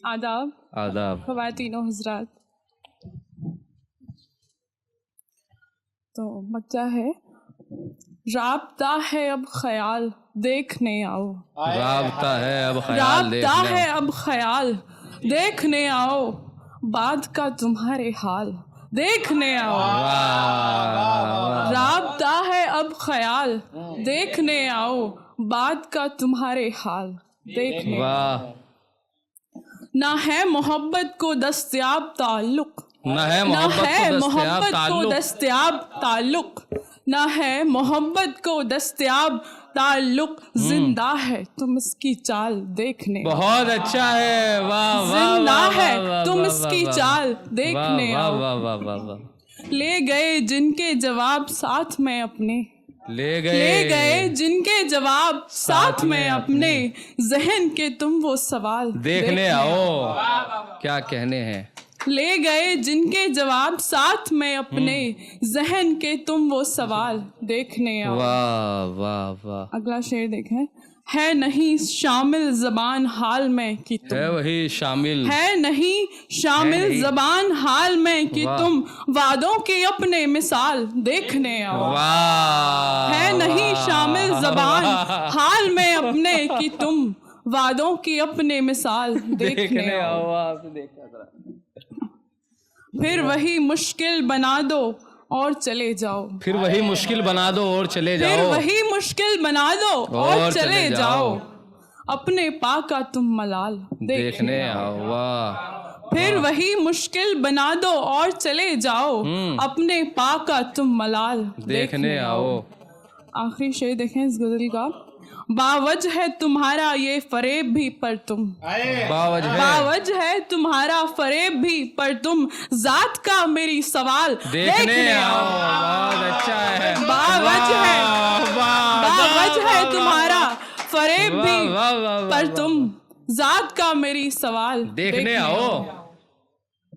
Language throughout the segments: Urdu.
آداب آداب. خواتین و حضرات. تو مکہ ہے رابطہ ہے اب خیال دیکھنے آؤ. رابطہ ہے اب خیال رابطہ دیکھنے ہے اب خیال دیکھنے آؤ. بعد کا تمہارے حال دیکھنے آؤ. رابطہ ہے اب خیال دیکھنے آؤ. بعد کا تمہارے حال دیکھنے آؤ. واہ. نہ ہے محبت کو دستیاب تعلق. نہ ہے نہ محبت ہے کو محبت دستیاب کو تعلق. دستیاب تعلق. نہ ہے محبت کو دستیاب تعلق. زندہ ہے تم اس کی چال دیکھنے آؤ. بہت اچھا ہے. واہ واہ زندہ واہ ہے واہ تم واہ اس کی واہ چال واہ دیکھنے واہ آؤ. واہ واہ واہ واہ. لے گئے جن کے جواب ساتھ میں اپنے. لے لے گئے گئے جن کے جواب ساتھ میں اپنے. ذہن کے تم وہ سوال دیکھنے آؤ. کیا کہنے ہیں. لے گئے جن کے جواب ساتھ میں اپنے. ذہن کے تم وہ سوال دیکھنے آؤ. واہ واہ واہ. اگلا شعر دیکھیں. ہے نہیں شامل زبان حال میں کہ تم. ہے وہی شامل. ہے نہیں شامل زبان حال میں کہ تم. وعدوں کے اپنے مثال دیکھنے آؤ. واہ. ہے نہیں شامل زبان حال میں اپنے کہ تم. وعدوں کی اپنے مثال دیکھنے آؤ. آپ دیکھا ذرا. پھر وہی مشکل بنا دو اور چلے جاؤ. پھر وہی مشکل بنا دو اور چلے پھر جاؤ. وہی مشکل بنا دو اور چلے جاؤ. اپنے پا کا تم ملال دیکھنے آؤ. واہ. پھر وہی مشکل بنا دو اور چلے جاؤ. اپنے پا کا تم ملال دیکھنے آؤ. آخری شعر دیکھیں اس غزل کا. باوجہ ہے تمہارا یہ فریب بھی پر تم. باوجہ ہے تمہارا فریب بھی پر تم. ذات کا میری سوال دیکھنے آؤ. بہت اچھا ہے. باوجہ ہے تمہارا فریب بھی پر تم. ذات کا میری سوال دیکھنے آؤ.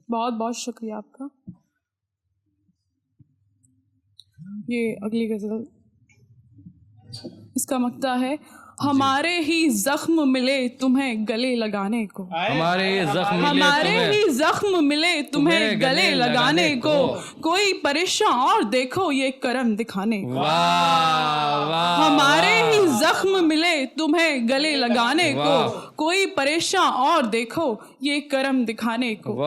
بہت بہت شکریہ آپ کا. یہ اگلی غزل اس کا مقطع ہے. ہمارے ہی زخم ملے تمہیں گلے لگانے کو. ہمارے ہی زخم ملے تمہیں گلے لگانے کو. کوئی پریشاں اور دیکھو یہ کرم دکھانے کو. ہمارے ہی زخم ملے تمہیں گلے لگانے کو. کوئی پریشاں اور دیکھو یہ کرم دکھانے کو.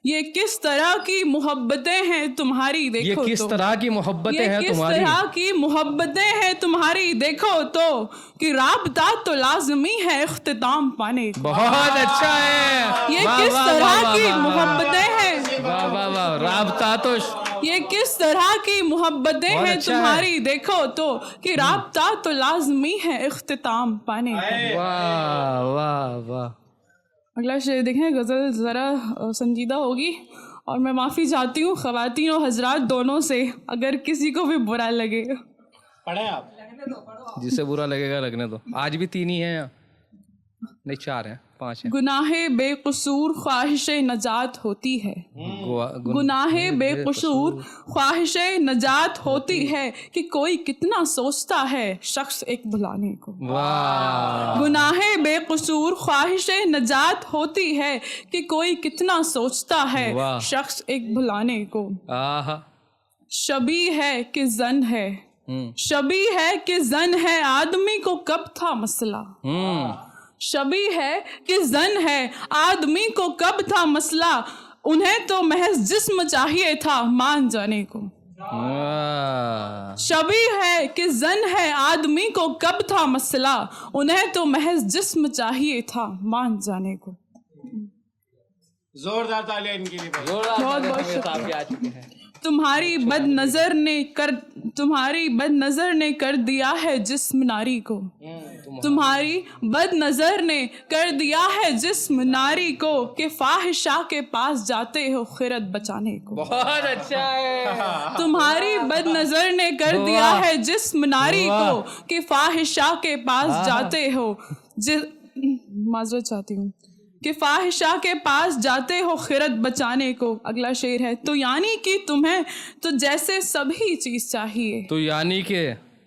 یہ کس طرح کی محبتیں ہیں تمہاری دیکھو. یہ کس طرح کی محبتیں ہیں تمہاری. کس طرح کی محبتیں ہیں تمہاری دیکھو تو. کہ رابطہ تو لازمی ہے اختتام پانے کو. بہت اچھا ہے. یہ کس طرح کی محبتیں ہیں. رابطہ تو. یہ کس طرح کی محبتیں ہیں تمہاری دیکھو تو. کہ رابطہ تو لازمی ہے اختتام پانے کو. واہ واہ واہ. اگلا شعر دیکھیں. غزل ذرا سنجیدہ ہوگی اور میں معافی چاہتی ہوں خواتین و حضرات دونوں سے اگر کسی کو بھی برا لگے. پڑھیں آپ. جسے برا لگے گا رکھنے دو. آج بھی 3 ہی ہیں یا نہیں 4 ہیں 5 ہیں. گناہ بے قصور خواہش نجات ہوتی ہے. گناہ بے قصور خواہش نجات ہوتی ہے. کہ کوئی کتنا سوچتا ہے شخص ایک بھلانے کو. گناہ بے قصور خواہش نجات ہوتی ہے. کہ کوئی کتنا سوچتا ہے شخص ایک بھلانے کو. شبیہ ہے کہ زن ہے. شبیہ ہے کہ زن ہے آدمی کو کب تھا مسئلہ. شبیہ ہے کہ زن ہے آدمی کو کب تھا مسئلہ. انہیں تو محض جسم چاہیے تھا مان جانے کو. شبیہ ہے کہ زن ہے آدمی کو کب تھا مسئلہ. انہیں تو محض جسم چاہیے تھا مان جانے کو. زوردار تالیاں ان کے لیے. بہت بہت شکریہ. تمہاری بد نظر نے کر دیا ہے جسم ناری کو. تمہاری بد نظر نے کر دیا ہے جسم ناری کو. کہ فاحشہ کے پاس جاتے ہو خیرت بچانے کو. بہت اچھا ہے. تمہاری بد نظر نے کر دیا ہے جسم ناری کو. کہ فاحشہ کے پاس جاتے ہو معذرت چاہتی ہوں کہ فاحشہ کے پاس جاتے ہو خیرت بچانے کو. اگلا شعر ہے. تو یعنی کہ تمہیں تو جیسے سبھی چیز چاہیے. تو یعنی کہ